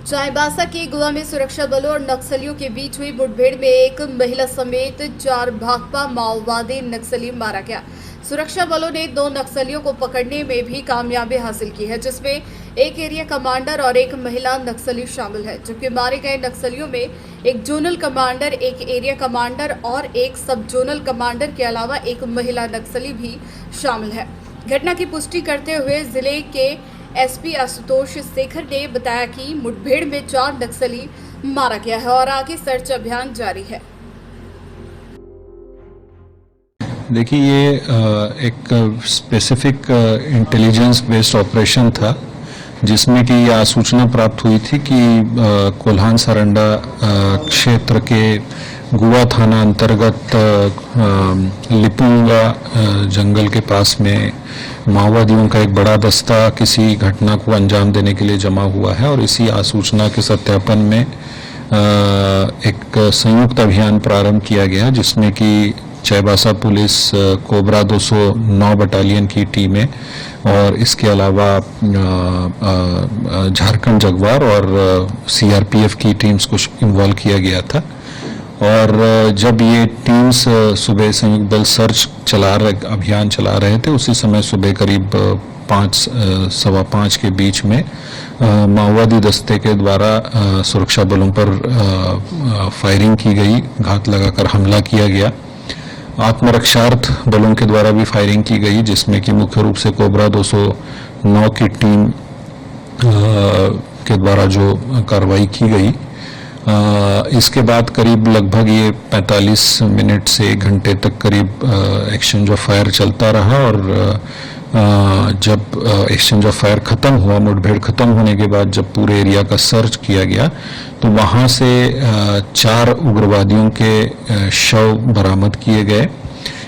चाईबासा के गोवा में सुरक्षा बलों और नक्सलियों के बीच हुई मुठभेड़ में एक महिला समेत 4 भाकपा माओवादी नक्सली मारा गया। सुरक्षा बलों ने 2 नक्सलियों को पकड़ने में भी कामयाबी हासिल की है, जिसमें एक एरिया कमांडर और एक महिला नक्सली शामिल है। जबकि मारे गए नक्सलियों में एक जोनल कमांडर, एक एरिया कमांडर और एक सब जोनल कमांडर के अलावा एक महिला नक्सली भी शामिल है। घटना की पुष्टि करते हुए जिले के एसपी आशुतोष शेखर ने बताया कि मुठभेड़ में 4 नक्सली मारा गया है और आगे सर्च अभियान जारी है। देखिए, ये एक स्पेसिफिक इंटेलिजेंस बेस्ड ऑपरेशन था, जिसमें कि यह सूचना प्राप्त हुई थी कि कोल्हान सरंडा क्षेत्र के गुआ थाना अंतर्गत लिपुंगा जंगल के पास में माओवादियों का एक बड़ा दस्ता किसी घटना को अंजाम देने के लिए जमा हुआ है और इसी आसूचना के सत्यापन में एक संयुक्त अभियान प्रारंभ किया गया, जिसमें कि चाईबासा पुलिस कोबरा 209 बटालियन की टीमें और इसके अलावा झारखंड जगवार और सीआरपीएफ की टीम्स को इन्वॉल्व किया गया था। और जब ये टीम्स सुबह संयुक्त दल सर्च अभियान चला रहे थे, उसी समय सुबह करीब 5:15 के बीच में माओवादी दस्ते के द्वारा सुरक्षा बलों पर फायरिंग की गई, घात लगाकर हमला किया गया। आत्मरक्षार्थ बलों के द्वारा भी फायरिंग की गई, जिसमें कि मुख्य रूप से कोबरा 209 की टीम के द्वारा जो कार्रवाई की गई। इसके बाद करीब लगभग ये 45 मिनट से 1 घंटे तक करीब एक्सचेंज ऑफ फायर चलता रहा और जब एक्सचेंज ऑफ फायर खत्म हुआ, मुठभेड़ खत्म होने के बाद जब पूरे एरिया का सर्च किया गया तो वहां से 4 उग्रवादियों के शव बरामद किए गए।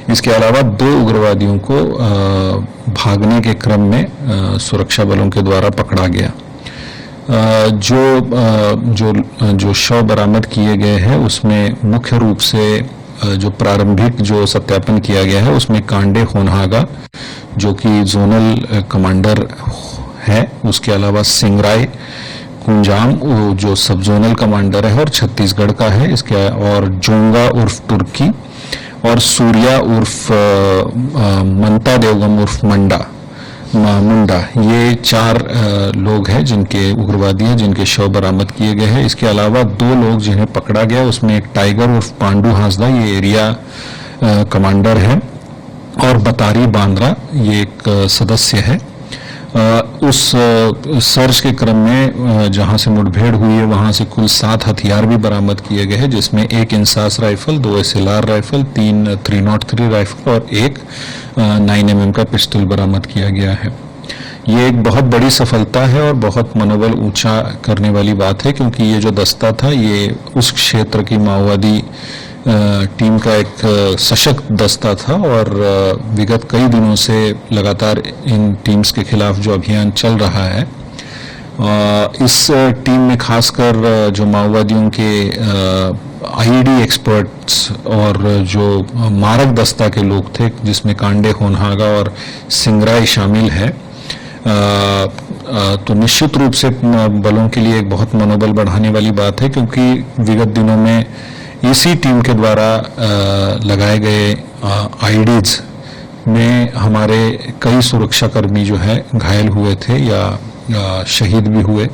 इसके अलावा 2 उग्रवादियों को भागने के क्रम में सुरक्षा बलों के द्वारा पकड़ा गया। जो शव बरामद किए गए हैं उसमें मुख्य रूप से जो प्रारंभिक जो सत्यापन किया गया है उसमें कांडे होनहागा जो कि जोनल कमांडर है, उसके अलावा सिंगराय कुंजाम जो सब जोनल कमांडर है और छत्तीसगढ़ का है, इसके और जोंगा उर्फ तुर्की और सूर्या उर्फ मंता देवगम उर्फ मुंडा, ये 4 लोग हैं जिनके उग्रवादी हैं, जिनके शव बरामद किए गए हैं। इसके अलावा 2 लोग जिन्हें पकड़ा गया, उसमें एक टाइगर उर्फ पांडू हांसदा, ये एरिया कमांडर है, और बतारी बांद्रा ये एक सदस्य है। उस सर्च के क्रम में जहां से मुठभेड़ हुई है वहां से कुल 7 हथियार भी बरामद किए गए हैं, जिसमें 1 INSAS rifle, 2 SLR rifle, 3 303 rifle और 1 9mm का पिस्टल बरामद किया गया है। ये एक बहुत बड़ी सफलता है और बहुत मनोबल ऊंचा करने वाली बात है, क्योंकि ये जो दस्ता था ये उस क्षेत्र की माओवादी टीम का एक सशक्त दस्ता था और विगत कई दिनों से लगातार इन टीम्स के खिलाफ जो अभियान चल रहा है, इस टीम में खासकर जो माओवादियों के आईडी एक्सपर्ट्स और जो मारक दस्ता के लोग थे, जिसमें कांडे होनहागा और सिंगराय शामिल है, तो निश्चित रूप से बलों के लिए एक बहुत मनोबल बढ़ाने वाली बात है, क्योंकि विगत दिनों में इसी टीम के द्वारा लगाए गए आईडीज में हमारे कई सुरक्षाकर्मी जो है घायल हुए थे या शहीद भी हुए।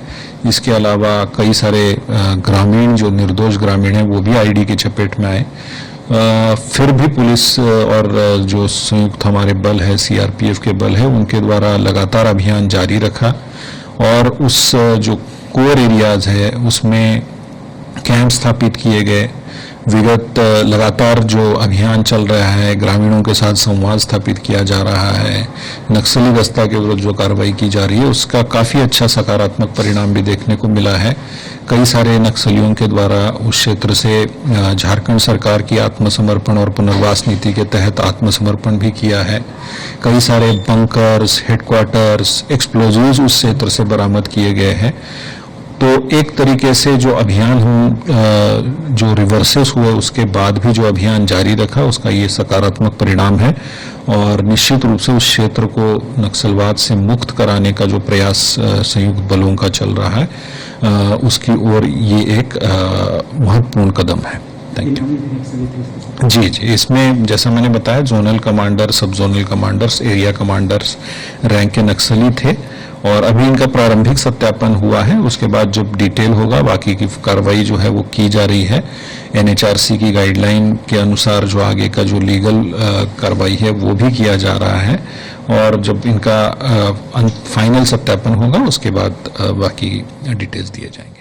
इसके अलावा कई सारे ग्रामीण जो निर्दोष ग्रामीण हैं वो भी आईडी की चपेट में आए। फिर भी पुलिस और जो संयुक्त हमारे बल है, सीआरपीएफ के बल है, उनके द्वारा लगातार अभियान जारी रखा और उस जो कोर एरियाज है उसमें कैंप स्थापित किए गए। विगत लगातार जो अभियान चल रहा है, ग्रामीणों के साथ संवाद स्थापित किया जा रहा है, नक्सली दस्ता के विरुद्ध जो कार्रवाई की जा रही है, उसका काफ़ी अच्छा सकारात्मक परिणाम भी देखने को मिला है। कई सारे नक्सलियों के द्वारा उस क्षेत्र से झारखंड सरकार की आत्मसमर्पण और पुनर्वास नीति के तहत आत्मसमर्पण भी किया है। कई सारे बंकर्स, हेडक्वार्टर्स, एक्सप्लोजिव्स उस क्षेत्र से बरामद किए गए हैं। तो एक तरीके से जो अभियान जो रिवर्सेस हुए उसके बाद भी जो अभियान जारी रखा, उसका ये सकारात्मक परिणाम है और निश्चित रूप से उस क्षेत्र को नक्सलवाद से मुक्त कराने का जो प्रयास संयुक्त बलों का चल रहा है, उसकी ओर ये एक महत्वपूर्ण कदम है। Thank you. जी जी, इसमें जैसा मैंने बताया जोनल कमांडर, सब zonal commanders, area commanders rank के नक्सली थे और अभी इनका प्रारंभिक सत्यापन हुआ है। उसके बाद जब डिटेल होगा बाकी की कार्रवाई जो है वो की जा रही है। एनएचआरसी की गाइडलाइन के अनुसार जो आगे का जो लीगल कार्रवाई है वो भी किया जा रहा है और जब इनका फाइनल सत्यापन होगा उसके बाद बाकी डिटेल्स दिए जाएंगे।